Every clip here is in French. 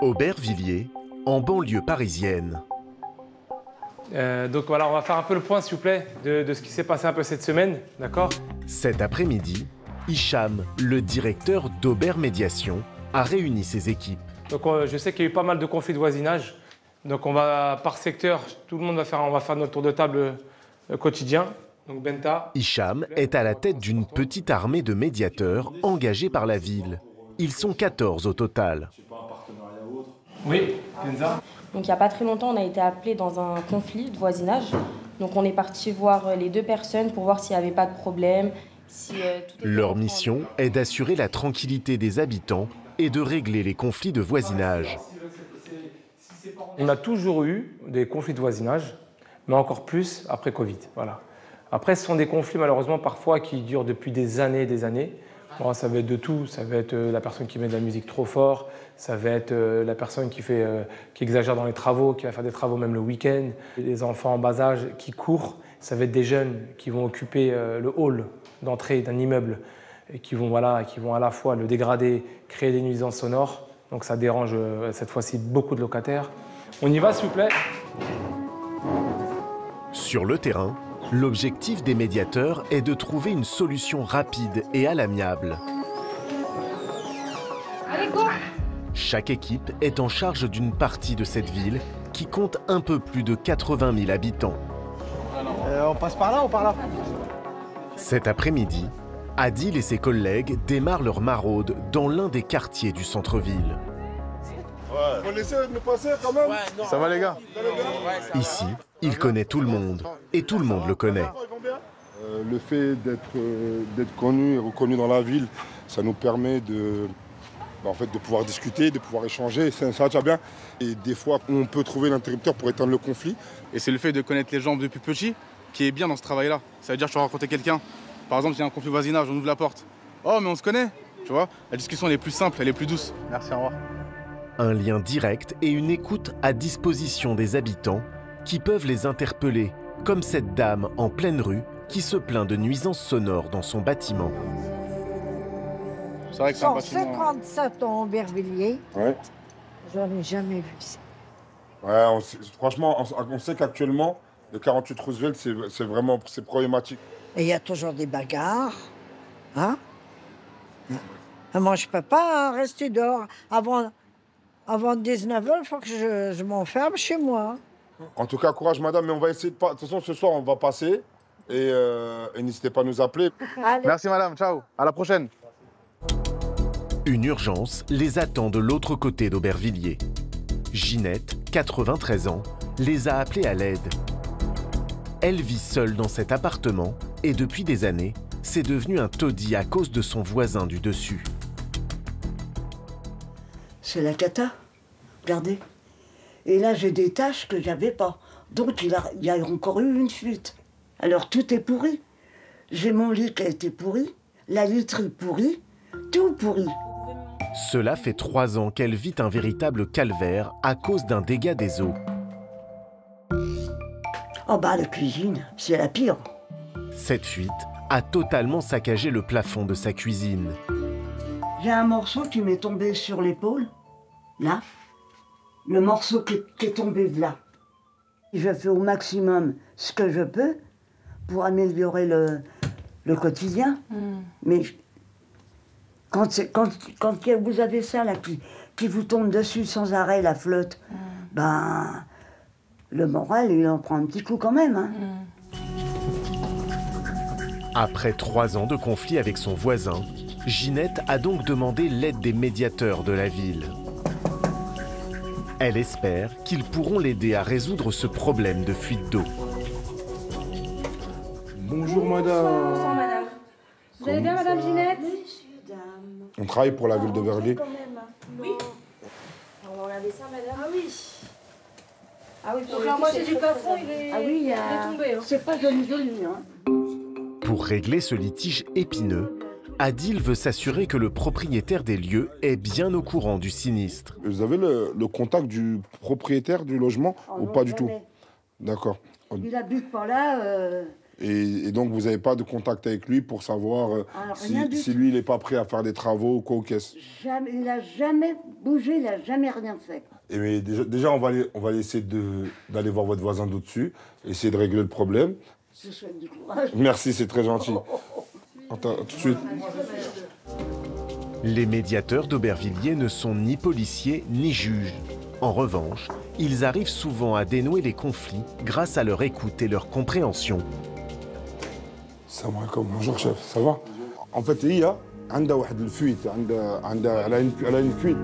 Aubervilliers, en banlieue parisienne. Donc voilà, on va faire un peu le point, s'il vous plaît, de ce qui s'est passé un peu cette semaine, d'accord? Cet après-midi, Hicham, le directeur d'Aubermédiation, a réuni ses équipes. Donc je sais qu'il y a eu pas mal de conflits de voisinage. Donc on va, par secteur, tout le monde va faire notre tour de table quotidien. Donc Benta. Hicham est à la tête d'une petite armée de médiateurs engagés par la ville. Ils sont 14 au total. Oui, Kenza. Donc il n'y a pas très longtemps, on a été appelé dans un conflit de voisinage. Donc on est parti voir les deux personnes pour voir s'il n'y avait pas de problème. Si, Leur mission est d'assurer la tranquillité des habitants et de régler les conflits de voisinage. On a toujours eu des conflits de voisinage, mais encore plus après Covid. Voilà. Après, ce sont des conflits malheureusement parfois qui durent depuis des années et des années. Bon, ça va être de tout, ça va être la personne qui met de la musique trop fort, ça va être la personne qui exagère dans les travaux, qui va faire des travaux même le week-end, les enfants en bas âge qui courent, ça va être des jeunes qui vont occuper le hall d'entrée d'un immeuble et qui vont à la fois le dégrader, créer des nuisances sonores, donc ça dérange cette fois-ci beaucoup de locataires. On y va s'il vous plaît? Sur le terrain, l'objectif des médiateurs est de trouver une solution rapide et à l'amiable. Chaque équipe est en charge d'une partie de cette ville qui compte un peu plus de 80 000 habitants. On passe par là ou par là? Cet après-midi, Adil et ses collègues démarrent leur maraude dans l'un des quartiers du centre-ville. Vous laissez nous passer quand même? Ça va les gars? Ici, il connaît tout le monde et tout le monde le connaît. Le fait d'être connu et reconnu dans la ville, ça nous permet de pouvoir discuter, de pouvoir échanger, ça va déjà bien. Et des fois, on peut trouver l'interrupteur pour éteindre le conflit. Et c'est le fait de connaître les gens depuis petit qui est bien dans ce travail-là. Ça veut dire que tu vas rencontrer quelqu'un. Par exemple, s'il y a un conflit de voisinage, on ouvre la porte. Oh, mais on se connaît, tu vois. La discussion, elle est plus simple, elle est plus douce. Merci, au revoir. Un lien direct et une écoute à disposition des habitants qui peuvent les interpeller, comme cette dame en pleine rue qui se plaint de nuisances sonores dans son bâtiment. C'est vrai que c'est un bâtiment... 57 ans, Aubervilliers. Ouais. J'en ai jamais vu ça. Ouais, franchement, on sait qu'actuellement, le 48 Roosevelt, c'est problématique. Et il y a toujours des bagarres. Hein? Moi, je peux pas rester dehors. Avant 19h, il faut que je m'enferme chez moi. En tout cas, courage madame, mais on va essayer de pas... De toute façon, ce soir, on va passer et n'hésitez pas à nous appeler. Allez. Merci madame, ciao, à la prochaine. Une urgence les attend de l'autre côté d'Aubervilliers. Ginette, 93 ans, les a appelés à l'aide. Elle vit seule dans cet appartement et depuis des années, c'est devenu un taudis à cause de son voisin du dessus. C'est la cata. Regardez. Et là, j'ai des taches que j'avais pas. Donc, il y a encore eu une fuite. Alors, tout est pourri. J'ai mon lit qui a été pourri, la literie pourrie, tout pourri. Cela fait 3 ans qu'elle vit un véritable calvaire à cause d'un dégât des eaux. Oh bah, la cuisine, c'est la pire. Cette fuite a totalement saccagé le plafond de sa cuisine. J'ai un morceau qui m'est tombé sur l'épaule, là. Le morceau qui est tombé de là. Je fais au maximum ce que je peux pour améliorer le quotidien. Mais quand vous avez ça là qui vous tombe dessus sans arrêt, la flotte, ben le moral, il en prend un petit coup quand même. Hein. Après 3 ans de conflit avec son voisin, Ginette a donc demandé l'aide des médiateurs de la ville. Elle espère qu'ils pourront l'aider à résoudre ce problème de fuite d'eau. Bonjour madame. Bonsoir madame. Vous allez bien madame Ginette? On travaille pour la ville d'Aubervilliers. Oui. On va regarder ça madame. Ah oui. Ah oui, donc la moitié du plafond il est tombé. Hein. C'est pas joli, hein. Pour régler ce litige épineux, Adil veut s'assurer que le propriétaire des lieux est bien au courant du sinistre. Vous avez le contact du propriétaire du logement ou pas du tout? D'accord. Il habite pas là. Et donc, vous n'avez pas de contact avec lui pour savoir si lui, il n'est pas prêt à faire des travaux ou quoi aux caisses. Jamais, il n'a jamais bougé, il n'a jamais rien fait. Et mais déjà, on va essayer d'aller voir votre voisin d'au-dessus, essayer de régler le problème. Je te souhaite du courage. Merci, c'est très gentil. Attends, tout de suite. Les médiateurs d'Aubervilliers ne sont ni policiers ni juges. En revanche, ils arrivent souvent à dénouer les conflits grâce à leur écoute et leur compréhension. Salam alaikum, bonjour chef, ça va? En fait, elle a une fuite.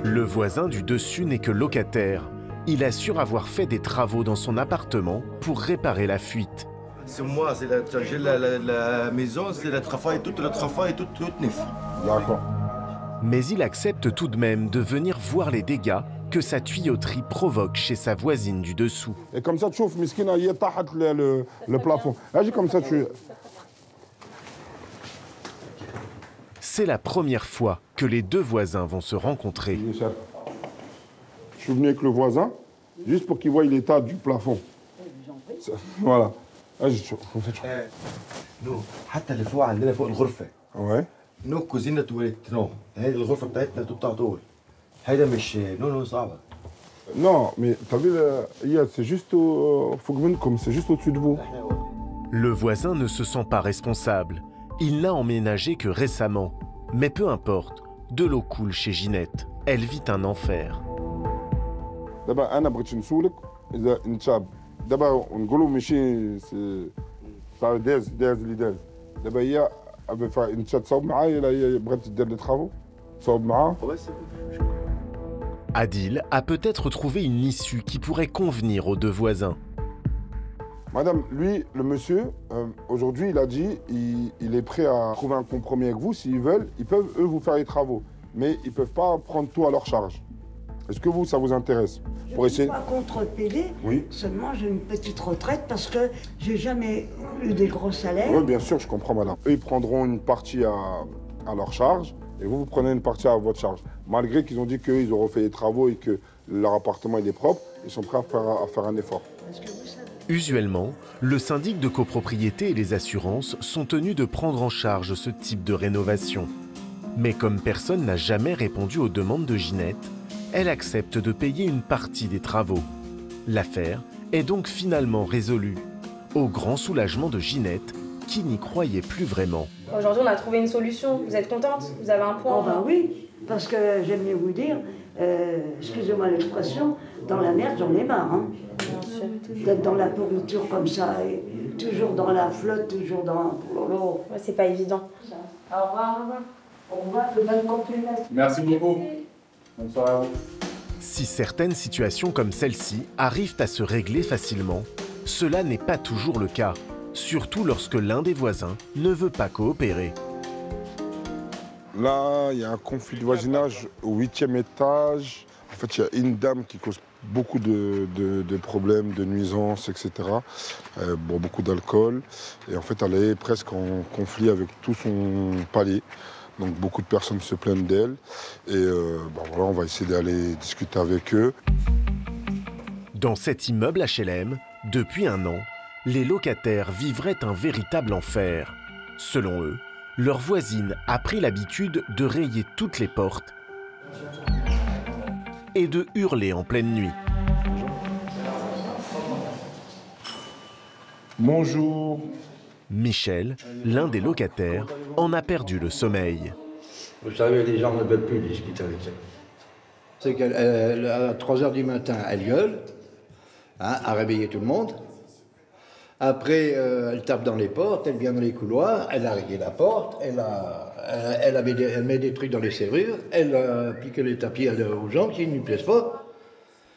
Le voisin du dessus n'est que locataire. Il assure avoir fait des travaux dans son appartement pour réparer la fuite. C'est moi, j'ai la maison, c'est le travail, tout neuf. D'accord. Mais il accepte tout de même de venir voir les dégâts que sa tuyauterie provoque chez sa voisine du dessous. Et comme ça, tu vois, Miskina, il y a le plafond. Agis comme ça, tu... C'est la première fois que les deux voisins vont se rencontrer. Je suis venu avec le voisin, juste pour qu'il voie l'état du plafond. Voilà. nous, حتى اللي فوق عندنا فوق الغرفة. Ouais. نو كوزينة تواليت نو. هذه الغرفة بتاعتنا تقطع طول. هيدا مش نو صعبة. Non, mais t'as vu, c'est juste c'est juste au-dessus de vous. Le voisin ne se sent pas responsable. Il n'a emménagé que récemment. Mais peu importe, de l'eau coule chez Ginette. Elle vit un enfer. دابا انا بغيت نسولك اذا انت دابا نقولوا ماشي صار داز اللي داز دابا هي انت تصاوب معايا الا هي بغات دير لي طرافو تصاوب معاها. Adil a peut-être trouvé une issue qui pourrait convenir aux deux voisins. Madame, lui, le monsieur, aujourd'hui, il a dit il est prêt à trouver un compromis avec vous. S'ils veulent, ils peuvent, eux, vous faire les travaux. Mais ils ne peuvent pas prendre tout à leur charge. Est-ce que vous, ça vous intéresse? Je ne suis pas contre payer, oui. Seulement j'ai une petite retraite parce que j'ai jamais eu des gros salaires. Oui, bien sûr, je comprends, madame. Eux, ils prendront une partie à leur charge et vous prenez une partie à votre charge. Malgré qu'ils ont dit qu'ils auront fait des travaux et que leur appartement il est propre, ils sont prêts à faire un effort. Usuellement, le syndic de copropriété et les assurances sont tenus de prendre en charge ce type de rénovation. Mais comme personne n'a jamais répondu aux demandes de Ginette, elle accepte de payer une partie des travaux. L'affaire est donc finalement résolue, au grand soulagement de Ginette, qui n'y croyait plus vraiment. Aujourd'hui, on a trouvé une solution. Vous êtes contente? Vous avez un point? Oh ben oui, parce que j'aime mieux vous dire, excusez-moi l'expression, dans la merde, j'en ai marre. Hein. D'être dans la pourriture comme ça, et toujours dans la flotte, toujours dans... Ouais, c'est pas évident. Au revoir. Au revoir, bonne continuation. Merci beaucoup. Bonne soirée à vous. Si certaines situations comme celle-ci arrivent à se régler facilement, cela n'est pas toujours le cas, surtout lorsque l'un des voisins ne veut pas coopérer. Là, il y a un conflit de voisinage au 8e étage. En fait, il y a une dame qui cause beaucoup de problèmes, de nuisances, etc. Boit beaucoup d'alcool. Et en fait, elle est presque en conflit avec tout son palier. Donc beaucoup de personnes se plaignent d'elle. Et voilà, on va essayer d'aller discuter avec eux. Dans cet immeuble HLM, depuis un an, les locataires vivraient un véritable enfer. Selon eux, leur voisine a pris l'habitude de rayer toutes les portes et de hurler en pleine nuit. Bonjour. Michel, l'un des locataires, en a perdu le sommeil. Vous savez, les gens ne veulent plus discuter avec elle. C'est qu'à 3 h du matin, elle gueule, hein, à réveiller tout le monde. Après, elle tape dans les portes, elle vient dans les couloirs, elle a rayé la porte, elle met des trucs dans les serrures, elle pique les tapis aux gens qui ne lui plaisent pas.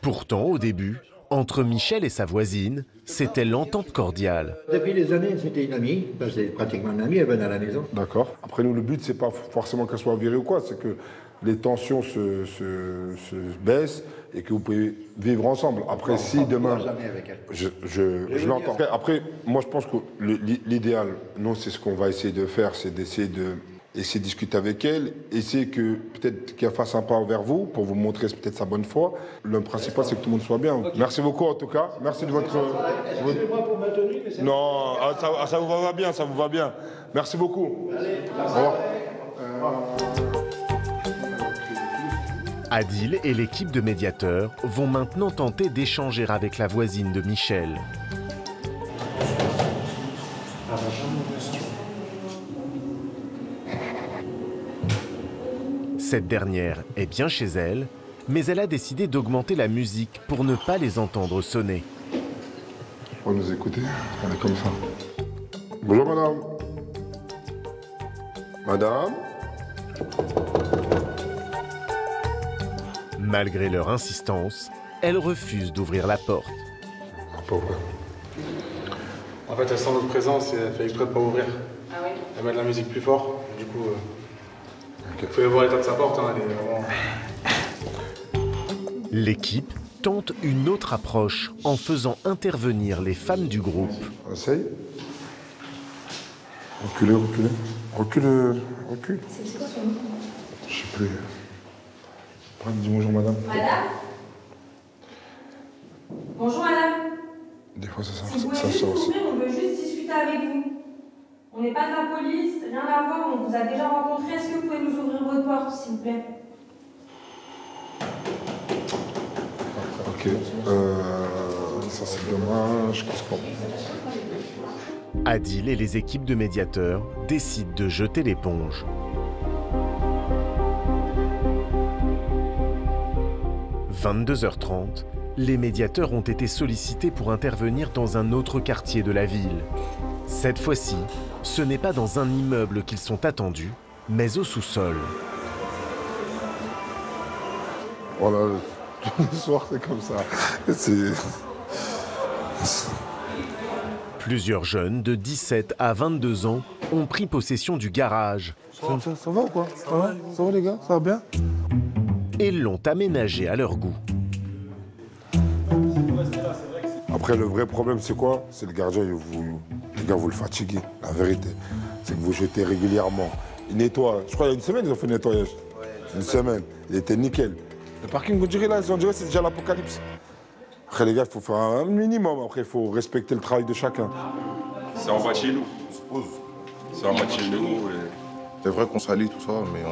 Pourtant, au début, entre Michel et sa voisine, c'était l'entente cordiale. Depuis des années, c'était une amie, c'est pratiquement une amie, elle venait à la maison. D'accord. Après, nous, le but, c'est pas forcément qu'elle soit virée ou quoi, c'est que les tensions se baissent et que vous pouvez vivre ensemble. Après, non, si demain... Jamais avec elle. Je l'entends. Après, moi, je pense que l'idéal, nous, c'est ce qu'on va essayer de faire, c'est d'essayer Essayez de discuter avec elle, essayez que peut-être qu'elle fasse un pas vers vous pour vous montrer peut-être sa bonne foi. Le principal, c'est que tout le monde soit bien. Okay. Merci beaucoup en tout cas. Merci de votre... Excusez-moi pour ma tenue, mais c'est... Non, ça vous va bien, ça vous va bien. Merci beaucoup. Allez, au revoir. Adil et l'équipe de médiateurs vont maintenant tenter d'échanger avec la voisine de Michel. Cette dernière est bien chez elle, mais elle a décidé d'augmenter la musique pour ne pas les entendre sonner. On va nous écouter, elle est comme ça. Bonjour madame. Madame. Malgré leur insistance, elle refuse d'ouvrir la porte. Pas ouvrir. En fait, elle sent notre présence et elle fait exprès de pas ouvrir. Ah oui. Elle met de la musique plus fort, du coup... Vous pouvez voir l'état de sa porte, hein, elle est vraiment... L'équipe tente une autre approche en faisant intervenir les femmes du groupe. Essaye. Reculez, reculez. Recule. C'est quoi son nom? Je sais plus. Dis bonjour madame. Madame? Bonjour madame. Des fois ça sort Si vous pouvez juste ouvrir, on veut juste discuter avec vous. On n'est pas de la police, rien à voir, on vous a déjà rencontré. Est-ce que vous pouvez nous ouvrir votre porte, s'il vous plaît? Ok. Ça c'est dommage. Qu'est-ce qu'on... Adil et les équipes de médiateurs décident de jeter l'éponge. « 22h30, les médiateurs ont été sollicités pour intervenir dans un autre quartier de la ville. Cette fois-ci, ce n'est pas dans un immeuble qu'ils sont attendus, mais au sous-sol. Voilà, tous les soirs c'est comme ça. Plusieurs jeunes de 17 à 22 ans ont pris possession du garage. Ça va ou quoi? Ça va les gars? Ça va bien? Et l'ont aménagé à leur goût. Après, le vrai problème, c'est quoi? C'est le gardien, les gars, vous le fatiguez, la vérité. C'est que vous jetez régulièrement. Il nettoie. Je crois qu'il y a une semaine, ils ont fait le nettoyage. Une semaine. Il était nickel. Le parking, on dirait là, c'est déjà l'apocalypse. Après, les gars, il faut faire un minimum. Après, il faut respecter le travail de chacun. C'est en bas de chez nous, je suppose. C'est en bas de chez nous. Et... C'est vrai qu'on salit tout ça, mais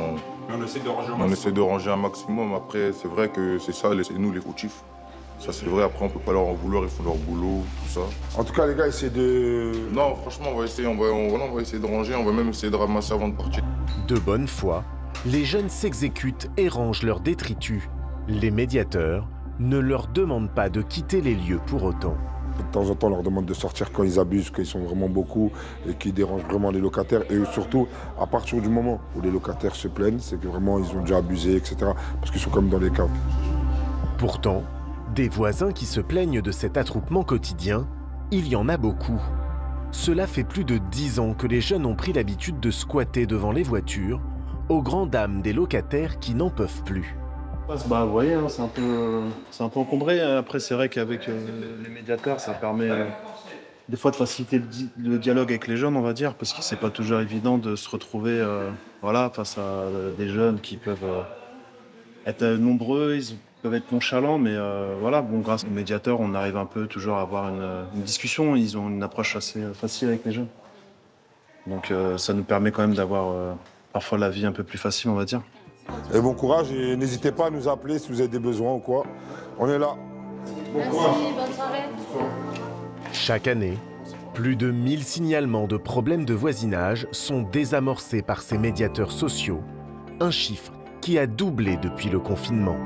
on essaie de ranger un maximum. Après, c'est vrai que c'est ça, c'est nous les fautifs. Ça, c'est vrai. Après, on peut pas leur en vouloir, ils font leur boulot, tout ça. En tout cas, les gars, essayez de... Non, franchement, on va essayer de ranger, on va même essayer de ramasser avant de partir. De bonne foi, les jeunes s'exécutent et rangent leurs détritus. Les médiateurs ne leur demandent pas de quitter les lieux pour autant. De temps en temps, on leur demande de sortir quand ils abusent, qu'ils sont vraiment beaucoup et qu'ils dérangent vraiment les locataires. Et surtout, à partir du moment où les locataires se plaignent, c'est que vraiment ils ont déjà abusé, etc. Parce qu'ils sont comme dans les caves. Pourtant, des voisins qui se plaignent de cet attroupement quotidien, il y en a beaucoup. Cela fait plus de 10 ans que les jeunes ont pris l'habitude de squatter devant les voitures, aux grandes dames des locataires qui n'en peuvent plus. Bah, vous voyez, hein, c'est un peu encombré. Après, c'est vrai qu'avec les médiateurs, ça permet des fois de faciliter le dialogue avec les jeunes, on va dire, parce que c'est pas toujours évident de se retrouver voilà, face à des jeunes qui peuvent être nombreux, ils peuvent être nonchalants, mais voilà, bon, grâce aux médiateurs, on arrive un peu toujours à avoir une discussion. Ils ont une approche assez facile avec les jeunes. Donc ça nous permet quand même d'avoir parfois la vie un peu plus facile, on va dire. Et bon courage et n'hésitez pas à nous appeler si vous avez des besoins ou quoi. On est là. Bon courage. Bonne soirée. Chaque année, plus de 1000 signalements de problèmes de voisinage sont désamorcés par ces médiateurs sociaux, un chiffre qui a doublé depuis le confinement.